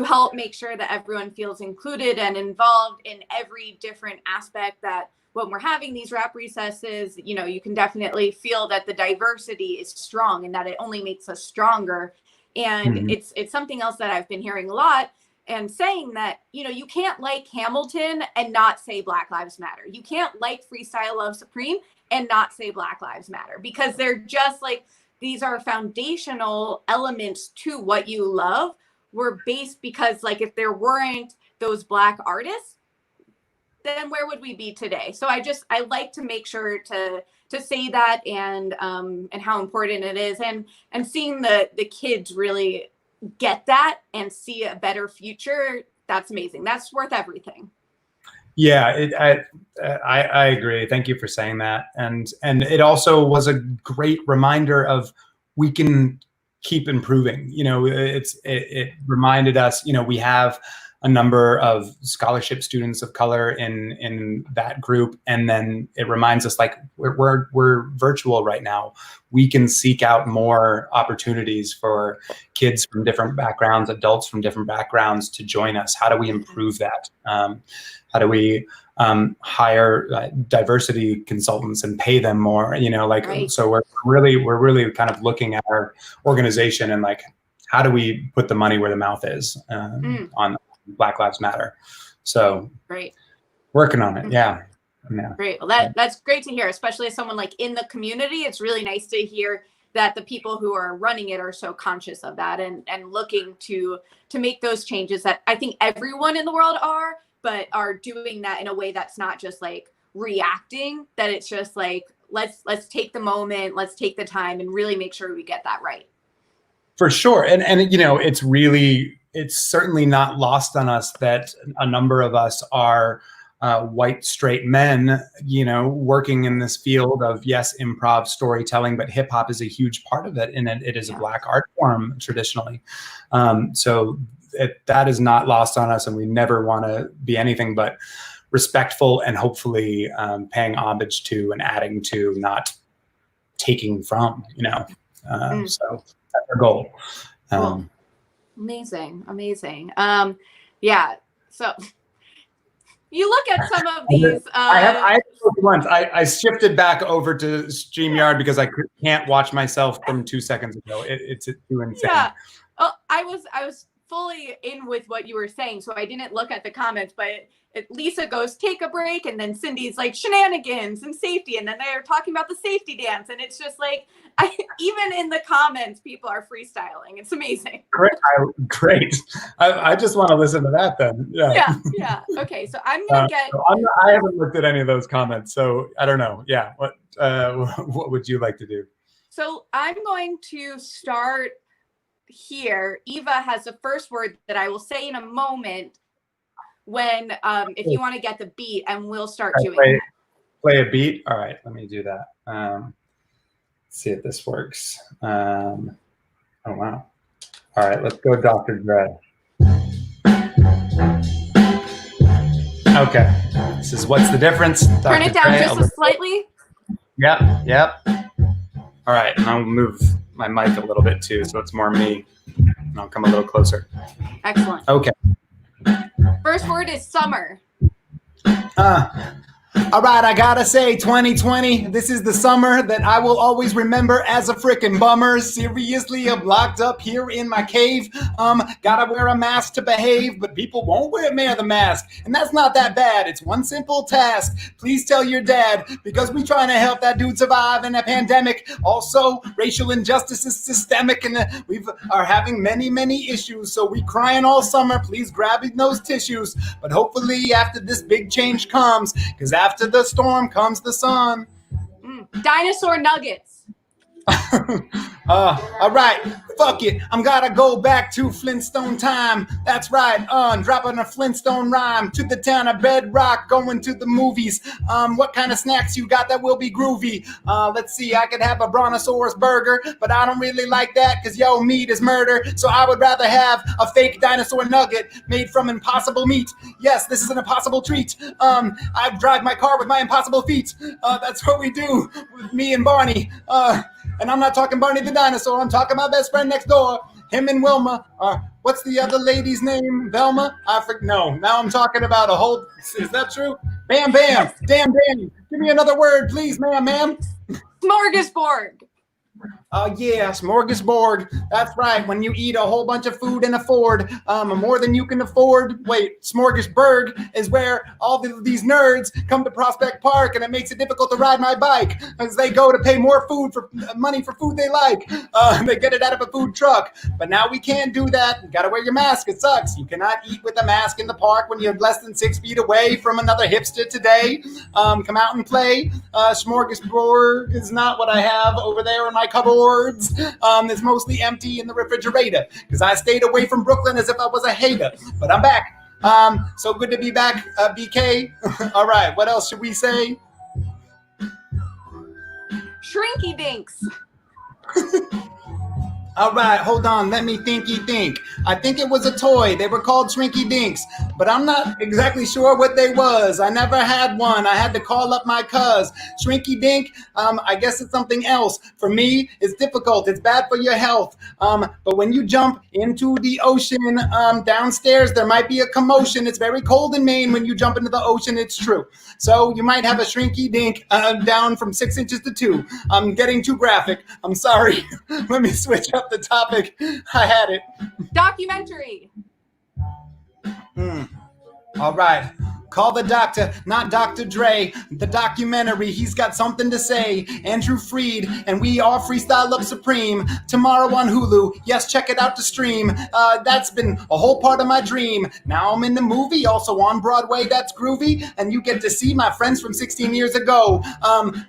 help make sure that everyone feels included and involved in every different aspect. That when we're having these rap recesses, you can definitely feel that the diversity is strong, and that it only makes us stronger. And it's something else that I've been hearing a lot, and saying that, you can't like Hamilton and not say Black Lives Matter. You can't like Freestyle Love Supreme and not say Black Lives Matter, because they're just like, these are foundational elements to what you love. We're based, because like, if there weren't those Black artists, then where would we be today? So I like to make sure to say that, and how important it is, and seeing the kids really get that and see a better future. That's amazing. That's worth everything. Yeah, I agree. Thank you for saying that. And it also was a great reminder of, we can keep improving. It reminded us, we have a number of scholarship students of color in that group. And then it reminds us, like, we're virtual right now. We can seek out more opportunities for kids from different backgrounds, adults from different backgrounds, to join us. How do we improve that? How do we hire diversity consultants and pay them more? Right. So we're really kind of looking at our organization and like, how do we put the money where the mouth is on Black Lives Matter? So great. Working on it. Yeah. Great. Well, that's great to hear, especially as someone like in the community. It's really nice to hear that the people who are running it are so conscious of that, and looking to make those changes that I think everyone in the world are, but are doing that in a way that's not just like reacting, that it's just like, let's take the moment, let's take the time and really make sure we get that right. For sure. And it's certainly not lost on us that a number of us are white, straight men, working in this field of, yes, improv storytelling, but hip hop is a huge part of it. And it is a Black art form traditionally. So that is not lost on us. And we never want to be anything but respectful, and hopefully paying homage to and adding to, not taking from, so that's our goal. Cool. Amazing. So you look at some of these. I shifted back over to StreamYard because I can't watch myself from 2 seconds ago. It's too insane. Yeah. Well, I was fully in with what you were saying, so I didn't look at the comments, but Lisa goes, take a break, and then Cindy's like, shenanigans and safety, and then they're talking about the safety dance, and it's just like, even in the comments, people are freestyling. It's amazing. Great. I just want to listen to that then. Yeah. Okay, so I'm gonna get. I haven't looked at any of those comments, so I don't know. Yeah. What would you like to do? So I'm going to start here. Eva has the first word that I will say in a moment, when if you want to get the beat, and we'll start doing that. Play a beat. All right, let me do that. Let's see if this works. Oh wow. All right, let's go Dr. Dre. Okay, this is What's the Difference. Turn it down just slightly. Yep. All right, and I'll move my mic a little bit too, so it's more me. And I'll come a little closer. Excellent. Okay. First word is summer. All right, I gotta say, 2020, this is the summer that I will always remember as a frickin' bummer. Seriously, I'm locked up here in my cave. Gotta wear a mask to behave, but people won't wear the mask. And that's not that bad. It's one simple task. Please tell your dad, because we trying to help that dude survive in a pandemic. Also, racial injustice is systemic, and we are having many, many issues. So we crying all summer. Please grab those tissues. But hopefully after this big change comes, because after the storm comes the sun. Dinosaur nuggets. All right, fuck it. I'm gotta go back to Flintstone time. That's right, dropping a Flintstone rhyme to the town of Bedrock, going to the movies. What kind of snacks you got that will be groovy? Let's see, I could have a brontosaurus burger, but I don't really like that because yo, meat is murder. So I would rather have a fake dinosaur nugget made from impossible meat. Yes, this is an impossible treat. I drive my car with my impossible feet. That's what we do with me and Barney. And I'm not talking Barney the dinosaur. I'm talking my best friend next door. Him and Wilma. What's the other lady's name? Velma? No. Now I'm talking about a whole. Is that true? Bam, bam. Damn. Give me another word, please, ma'am. Smorgasbord. Yeah, smorgasbord. That's right. When you eat a whole bunch of food and afford more than you can afford. Wait, smorgasburg is where all these nerds come to Prospect Park, and it makes it difficult to ride my bike as they go to pay more money for food they like. They get it out of a food truck. But now we can't do that. You gotta wear your mask. It sucks. You cannot eat with a mask in the park when you're less than 6 feet away from another hipster today. Come out and play. Smorgasbord is not what I have over there in my cupboard. It's mostly empty in the refrigerator because I stayed away from Brooklyn as if I was a hater. But I'm back. So good to be back, BK. All right, what else should we say? Shrinky dinks. All right, hold on. Let me think. I think it was a toy. They were called Shrinky Dinks, but I'm not exactly sure what they was. I never had one. I had to call up my cuz. Shrinky Dink, I guess it's something else. For me, it's difficult. It's bad for your health. But when you jump into the ocean downstairs, there might be a commotion. It's very cold in Maine when you jump into the ocean. It's true. So you might have a Shrinky Dink down from 6 inches to 2. I'm getting too graphic. I'm sorry. Let me switch up the topic. I had it. Documentary. All right. Call the doctor, not Dr. Dre. The documentary, he's got something to say. Andrew Freed, and we are Freestyle Love Supreme. Tomorrow on Hulu. Yes, check it out to stream. That's been a whole part of my dream. Now I'm in the movie, also on Broadway. That's groovy. And you get to see my friends from 16 years ago.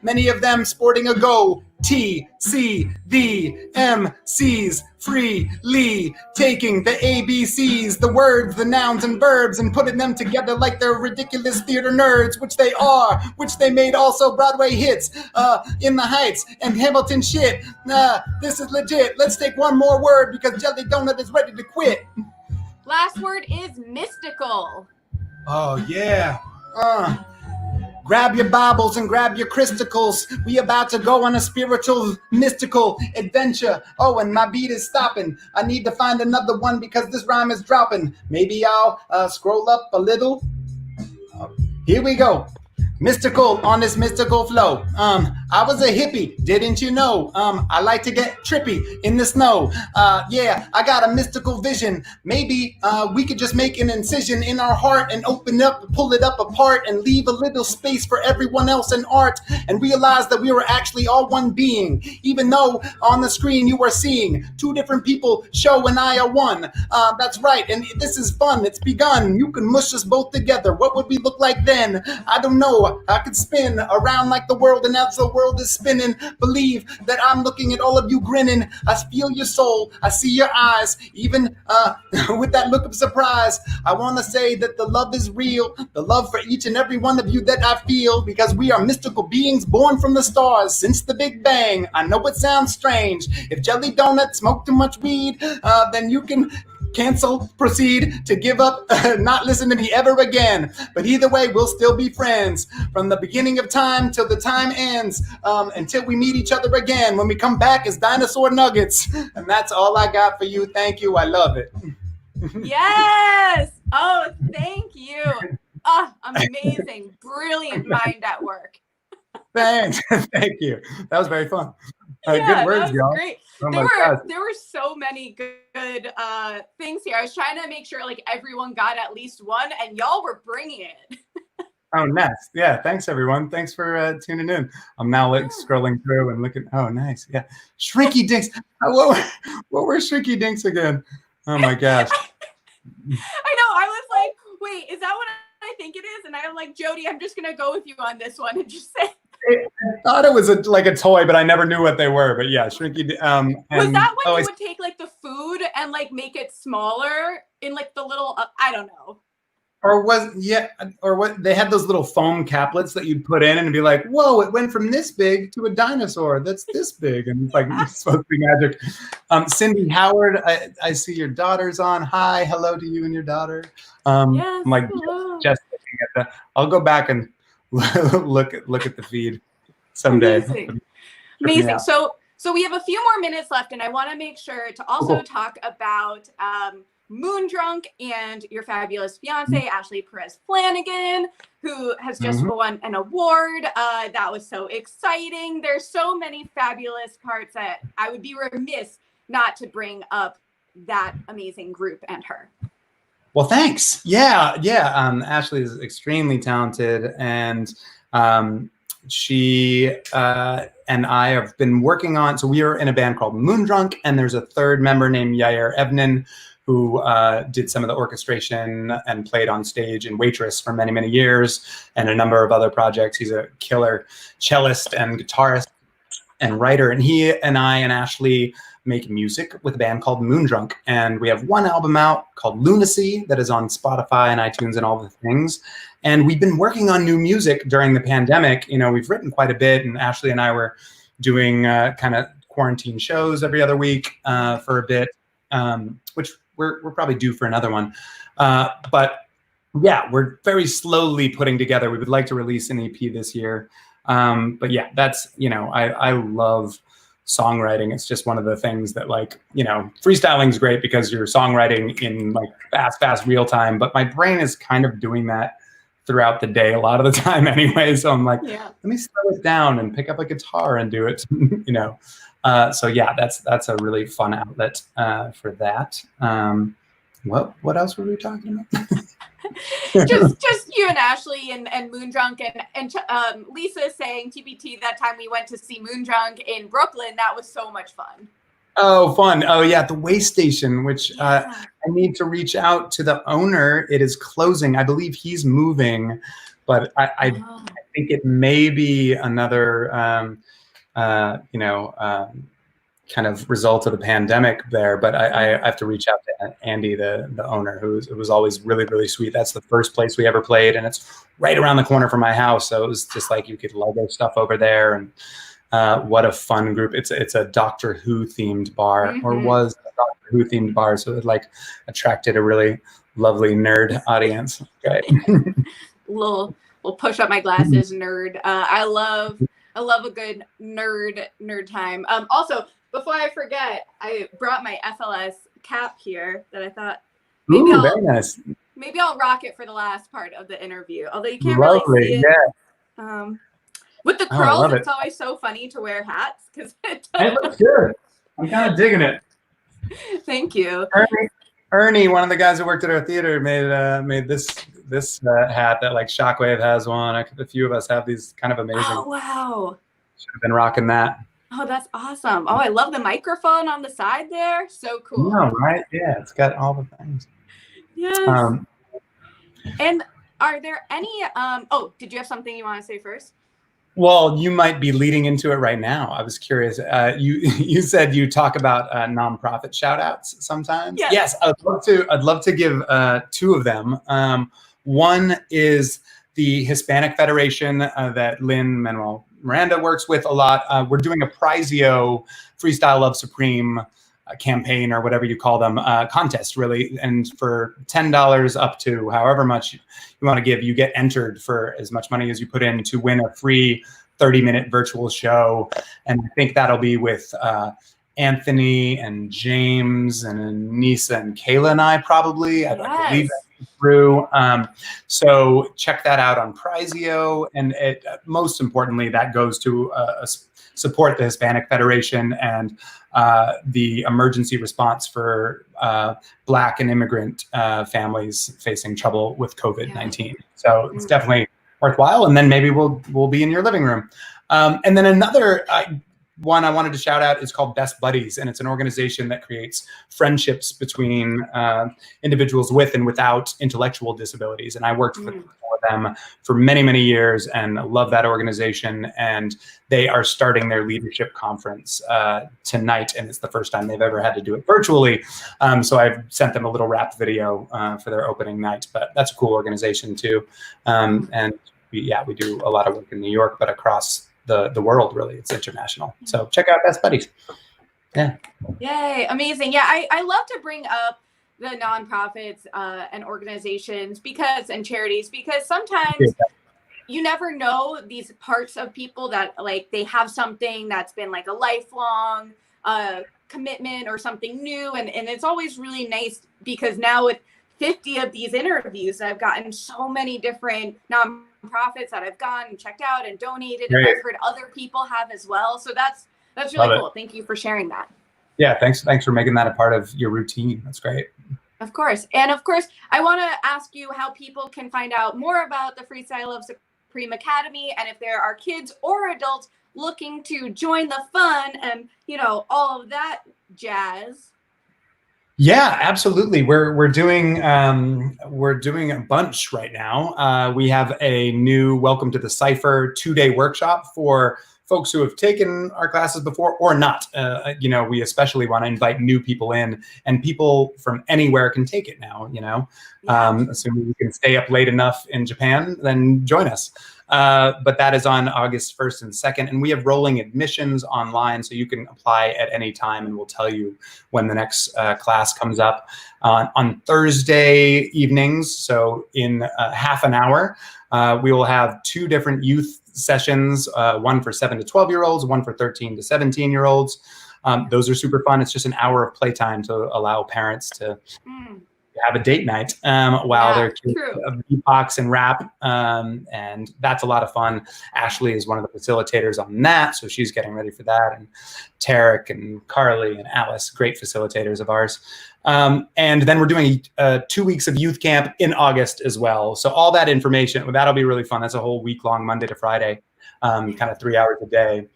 Many of them sporting a go. TCD MCs freely taking the ABCs, the words, the nouns and verbs, and putting them together like they're ridiculous theater nerds, which they are, which they made also Broadway hits, In the Heights and Hamilton shit. This is legit. Let's take one more word because Jelly Donut is ready to quit. Last word is mystical. Oh yeah. Grab your Bibles and grab your Christicles. We about to go on a spiritual, mystical adventure. Oh, and my beat is stopping. I need to find another one because this rhyme is dropping. Maybe I'll scroll up a little. Here we go. Mystical on this mystical flow. I was a hippie, didn't you know? I like to get trippy in the snow. Yeah, I got a mystical vision. Maybe we could just make an incision in our heart and open up, pull it up apart and leave a little space for everyone else in art and realize that we were actually all one being. Even though on the screen you are seeing two different people, SHO and I are one. That's right, and this is fun. It's begun. You can mush us both together. What would we look like then? I don't know. I could spin around like the world, and as the world is spinning, believe that I'm looking at all of you grinning. I feel your soul. I see your eyes, even with that look of surprise. I want to say that the love is real, the love for each and every one of you that I feel, because we are mystical beings born from the stars since the Big Bang. I know it sounds strange. If Jelly Donut smoked too much weed, then you can cancel, proceed to give up, not listen to me ever again. But either way, we'll still be friends from the beginning of time till the time ends, until we meet each other again. When we come back as dinosaur nuggets. And that's all I got for you. Thank you. I love it. Yes. Oh, thank you. Amazing. Brilliant mind at work. Thanks. Thank you. That was very fun. Yeah, Good words, that was y'all. great. Oh my gosh. There were so many good things here. I was trying to make sure like everyone got at least one, and y'all were bringing it. Oh, nice. Yeah, thanks everyone. Thanks for tuning in. I'm now like scrolling through and looking. Oh, nice. Yeah, Shrinky Dinks. What were Shrinky Dinks again? Oh my gosh. I know. I was like, wait, is that what I think it is? And I'm like, Jody, I'm just gonna go with you on this one and just say. I thought it was like a toy, but I never knew what they were. But yeah, Shrinky. Was that when you would take like the food and like make it smaller in like the little? I don't know. Or what? They had those little foam caplets that you'd put in and be like, "Whoa! It went from this big to a dinosaur that's this big," and it's like it's supposed to be magic. Cindy Howard, I see your daughter's on. Hi, hello to you and your daughter. Yes, I'm like hello. just looking at the. I'll go back and look at the feed someday. Amazing. So we have a few more minutes left, and I want to make sure to also talk about Moondrunk and your fabulous fiance, Ashley Perez Flanagan, who has just won an award. That was so exciting. There's so many fabulous parts that I would be remiss not to bring up that amazing group and her. Well, thanks. Yeah. Ashley is extremely talented, and she and I have been working on. So we are in a band called Moondrunk, and there's a third member named Yair Evnen, who did some of the orchestration and played on stage in Waitress for many, many years, and a number of other projects. He's a killer cellist and guitarist and writer. And he and I and Ashley make music with a band called Moondrunk. And we have one album out called Lunacy that is on Spotify and iTunes and all the things. And we've been working on new music during the pandemic. You know, we've written quite a bit, and Ashley and I were doing kind of quarantine shows every other week for a bit, which we're probably due for another one. But yeah, we're very slowly putting together. We would like to release an EP this year. But yeah, that's, you know, I love songwriting. It's just one of the things that, like, you know, freestyling is great because you're songwriting in like fast real time, but my brain is kind of doing that throughout the day a lot of the time anyway. So I'm like, let me slow it down and pick up a guitar and do it, you know? So yeah, that's a really fun outlet for that. What else were we talking about? just you and Ashley and Moondrunk and Lisa saying TBT that time we went to see Moondrunk in Brooklyn. That was so much fun. Oh, fun. Oh yeah, the Way Station, which I need to reach out to the owner. It is closing. I believe he's moving, but I think it may be another kind of result of the pandemic there, but I have to reach out to Andy, the owner, who was always really, really sweet. That's the first place we ever played, and it's right around the corner from my house. So it was just like you could Lego stuff over there, and what a fun group. It's a Doctor Who themed bar, or was a Doctor Who themed bar. So it like attracted a really lovely nerd audience. Right. We'll push up my glasses, nerd. I love a good nerd time. Also, before I forget, I brought my FLS cap here that I thought very nice. Maybe I'll rock it for the last part of the interview. Although you can't really see it. Yeah. With the curls, it's always so funny to wear hats because it looks good. I'm kind of digging it. Thank you. Ernie, one of the guys who worked at our theater, made this hat that like Shockwave has one. A few of us have these, kind of amazing. Oh wow! Should have been rocking that. Oh, that's awesome. Oh, I love the microphone on the side there. So cool. Yeah, right? Yeah, it's got all the things. Yes. And are there any, did you have something you want to say first? Well, you might be leading into it right now. I was curious. You said you talk about nonprofit shout outs sometimes. Yes, I'd love to give two of them. One is the Hispanic Federation that Lin-Manuel Miranda works with a lot. We're doing a Prizio Freestyle Love Supreme campaign, or whatever you call them, contest, really. And for $10 up to however much you want to give, you get entered for as much money as you put in to win a free 30-minute virtual show. And I think that'll be with Anthony and James and Nisa and Kayla and I, probably. I believe through. So check that out on Prizeo. And most importantly, that goes to support the Hispanic Federation and the emergency response for Black and immigrant families facing trouble with COVID-19. So it's definitely worthwhile. And then maybe we'll be in your living room. And then another one I wanted to shout out is called Best Buddies, and it's an organization that creates friendships between individuals with and without intellectual disabilities. And I worked with them for many, many years and love that organization. And they are starting their leadership conference tonight, and it's the first time they've ever had to do it virtually. So I've sent them a little rap video for their opening night, but that's a cool organization too. And we do a lot of work in New York, but across the world, really. It's international. So check out Best Buddies. Yeah. Yay. Amazing. Yeah. I love to bring up the nonprofits and organizations and charities, because sometimes you never know these parts of people that like they have something that's been like a lifelong commitment or something new. And it's always really nice, because now with 50 of these interviews, I've gotten so many different nonprofits that I've gone and checked out and donated, and I've heard other people have as well. So that's really cool. Thank you for sharing that. Yeah, thanks for making that a part of your routine. That's great. Of course. And of course, I want to ask you how people can find out more about the Freestyle Love Supreme Academy, and if there are kids or adults looking to join the fun and, all of that jazz. Yeah, absolutely. We're doing a bunch right now. We have a new Welcome to the Cypher 2-day workshop for folks who have taken our classes before or not. We especially want to invite new people in, and people from anywhere can take it now. Assuming you can stay up late enough in Japan, then join us. But that is on August 1st and 2nd. And we have rolling admissions online, so you can apply at any time, and we'll tell you when the next class comes up. On Thursday evenings, so in half an hour, we will have 2 different youth sessions, one for 7 to 12-year-olds, one for 13 to 17-year-olds. Those are super fun. It's just an hour of playtime to allow parents to have a date night while their kids beatbox and rap, and that's a lot of fun. Ashley is one of the facilitators on that, so she's getting ready for that, and Tarek and Carly and Alice, great facilitators of ours. And then we're doing 2 weeks of youth camp in August as well. So all that information, that'll be really fun. That's a whole week long, Monday to Friday, kind of 3 hours a day.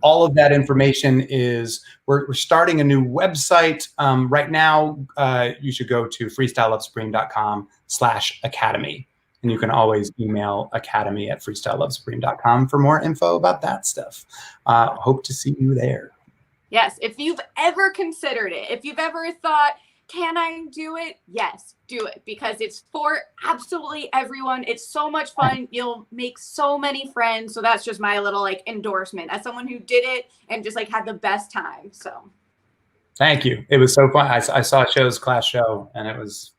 All of that information is, we're starting a new website right now. You should go to freestylelovesupreme.com/academy. And you can always email academy@freestylelovesupreme.com for more info about that stuff. Hope to see you there. Yes. If you've ever considered it, if you've ever thought, can I do it? Yes, do it, because it's for absolutely everyone. It's so much fun. You'll make so many friends. So that's just my little endorsement as someone who did it and just had the best time. So thank you. It was so fun. I saw SHO's class show, and it was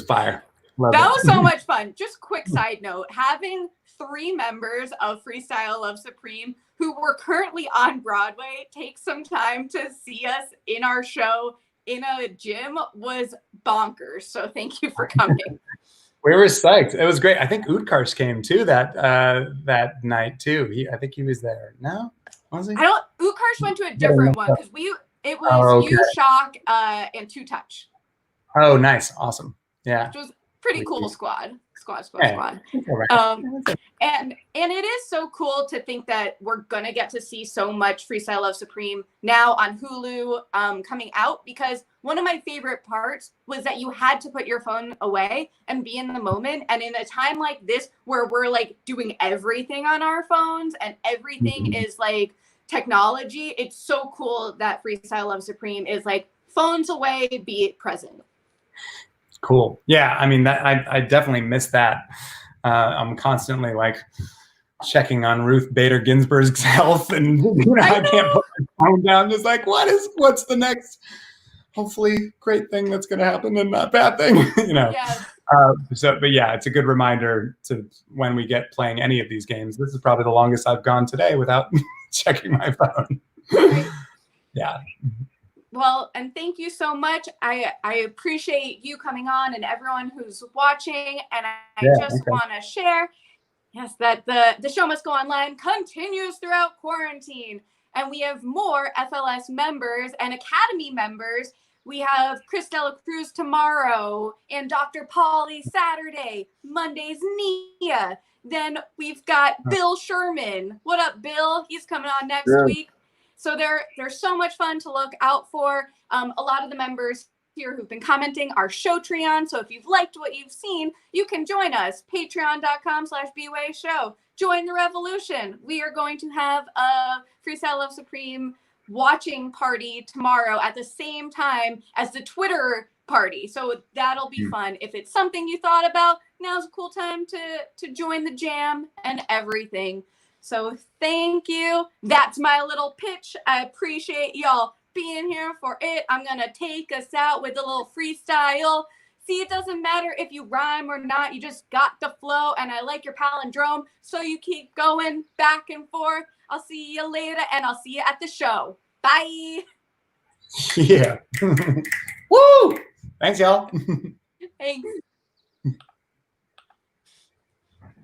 fire. That was so much fun. Just quick side note, having 3 members of Freestyle Love Supreme who were currently on Broadway take some time to see us in our show in a gym was bonkers. So thank you for coming. We were psyched. It was great. I think Utkarsh came too that night too. I think he was there. No, was he? Utkarsh went to a different one, because it was you, Shock, and Two Touch. Oh, nice, awesome. Yeah, which was pretty cool squad. And it is so cool to think that we're gonna get to see so much Freestyle Love Supreme now on Hulu coming out, because one of my favorite parts was that you had to put your phone away and be in the moment. And in a time like this, where we're doing everything on our phones and everything is technology, it's so cool that Freestyle Love Supreme is phones away, be it present. Cool. Yeah, I mean, I definitely miss that. I'm constantly checking on Ruth Bader Ginsburg's health, and I can't put my phone down. Just what's the next, hopefully, great thing that's going to happen, and not bad thing, Yes. But yeah, it's a good reminder to when we get playing any of these games. This is probably the longest I've gone today without checking my phone. Yeah. Well, and thank you so much. I appreciate you coming on and everyone who's watching. And I just want to share, yes, that the show must go online continues throughout quarantine. And we have more FLS members and Academy members. We have Chris Dela Cruz tomorrow and Dr. Pauly Saturday. Monday's Nia. Then we've got Bill Sherman. What up, Bill? He's coming on next week. So they're so much fun to look out for. A lot of the members here who've been commenting are Showtreon. So if you've liked what you've seen, you can join us. Patreon.com/BWayShow. Join the revolution. We are going to have a Freestyle Love Supreme watching party tomorrow at the same time as the Twitter party. So that'll be fun. If it's something you thought about, now's a cool time to join the jam and everything. So thank you. That's my little pitch. I appreciate y'all being here for it. I'm going to take us out with a little freestyle. See, it doesn't matter if you rhyme or not. You just got the flow, and I like your palindrome, so you keep going back and forth. I'll see you later, and I'll see you at the show. Bye. Yeah. Woo! Thanks, y'all. Thanks.